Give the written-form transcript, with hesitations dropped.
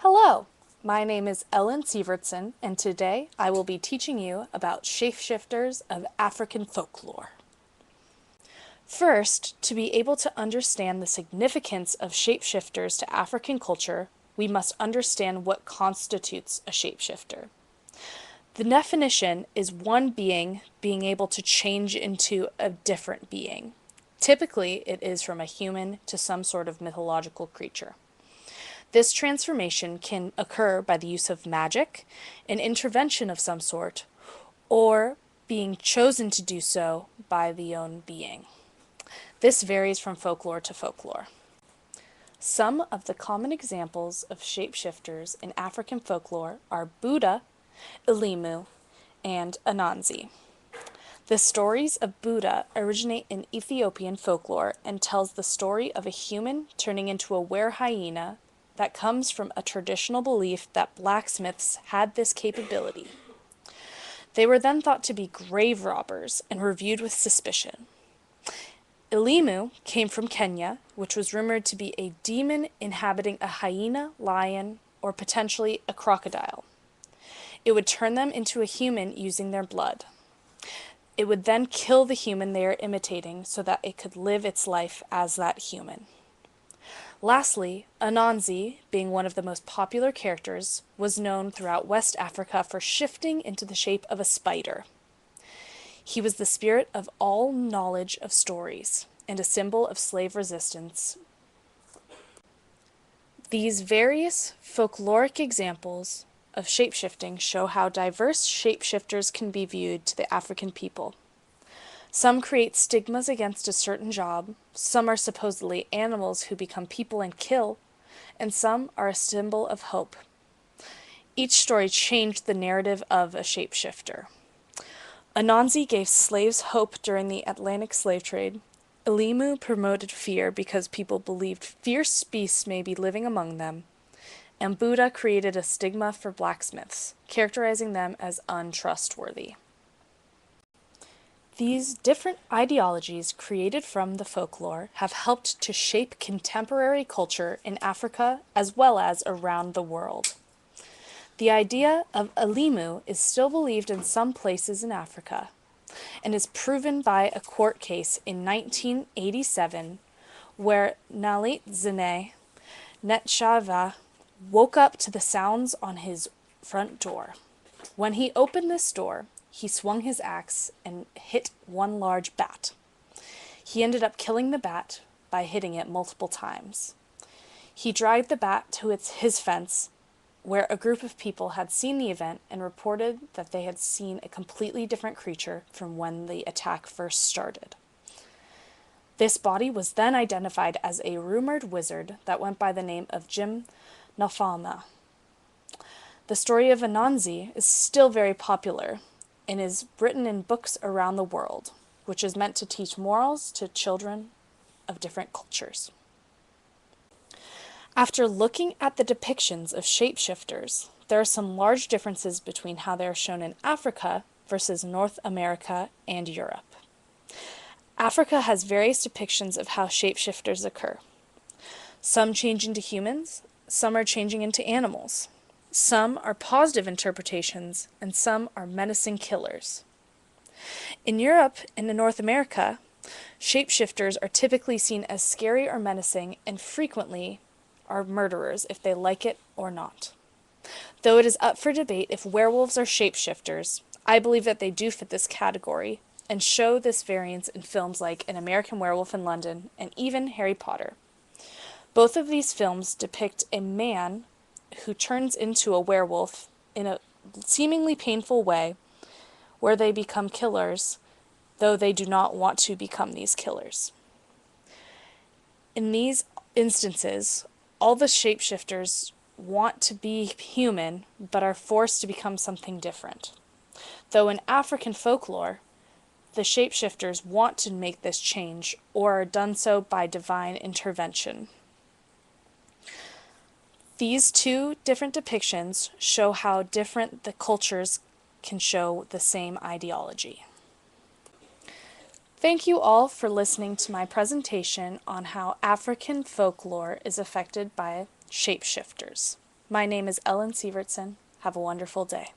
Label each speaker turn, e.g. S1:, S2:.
S1: Hello, my name is Ellen Sievertson, and today I will be teaching you about shapeshifters of African folklore. First, to be able to understand the significance of shapeshifters to African culture, we must understand what constitutes a shapeshifter. The definition is one being being able to change into a different being. Typically, it is from a human to some sort of mythological creature. This transformation can occur by the use of magic, an intervention of some sort, or being chosen to do so by the own being. This varies from folklore to folklore. Some of the common examples of shapeshifters in African folklore are Buddha, Elimu, and Anansi. The stories of Buddha originate in Ethiopian folklore and tells the story of a human turning into a were-hyena that comes from a traditional belief that blacksmiths had this capability. They were then thought to be grave robbers and were viewed with suspicion. Elimu came from Kenya, which was rumored to be a demon inhabiting a hyena, lion, or potentially a crocodile. It would turn them into a human using their blood. It would then kill the human they are imitating so that it could live its life as that human. Lastly, Anansi, being one of the most popular characters, was known throughout West Africa for shifting into the shape of a spider. He was the spirit of all knowledge of stories and a symbol of slave resistance. These various folkloric examples of shapeshifting show how diverse shapeshifters can be viewed to the African people. Some create stigmas against a certain job, some are supposedly animals who become people and kill, and some are a symbol of hope. Each story changed the narrative of a shapeshifter. Anansi gave slaves hope during the Atlantic slave trade. Elimu promoted fear because people believed fierce beasts may be living among them. And Buddha created a stigma for blacksmiths, characterizing them as untrustworthy. These different ideologies created from the folklore have helped to shape contemporary culture in Africa as well as around the world. The idea of Elimu is still believed in some places in Africa and is proven by a court case in 1987 where Nalit Zene Netshava woke up to the sounds on his front door. When he opened this door, he swung his axe and hit one large bat. He ended up killing the bat by hitting it multiple times. He dragged the bat to his fence, where a group of people had seen the event and reported that they had seen a completely different creature from when the attack first started. This body was then identified as a rumored wizard that went by the name of Jim Nafama. The story of Anansi is still very popular and is written in books around the world, which is meant to teach morals to children of different cultures. After looking at the depictions of shapeshifters, there are some large differences between how they are shown in Africa versus North America and Europe. Africa has various depictions of how shapeshifters occur. Some change into humans, some are changing into animals. Some are positive interpretations, and some are menacing killers. In Europe and in North America, shapeshifters are typically seen as scary or menacing and frequently are murderers if they like it or not. Though it is up for debate if werewolves are shapeshifters, I believe that they do fit this category and show this variance in films like An American Werewolf in London and even Harry Potter. Both of these films depict a man who turns into a werewolf in a seemingly painful way, where they become killers, though they do not want to become these killers. In these instances, all the shapeshifters want to be human, but are forced to become something different. Though in African folklore, the shapeshifters want to make this change, or are done so by divine intervention. These two different depictions show how different the cultures can show the same ideology. Thank you all for listening to my presentation on how African folklore is affected by shapeshifters. My name is Ellen Sievertson. Have a wonderful day.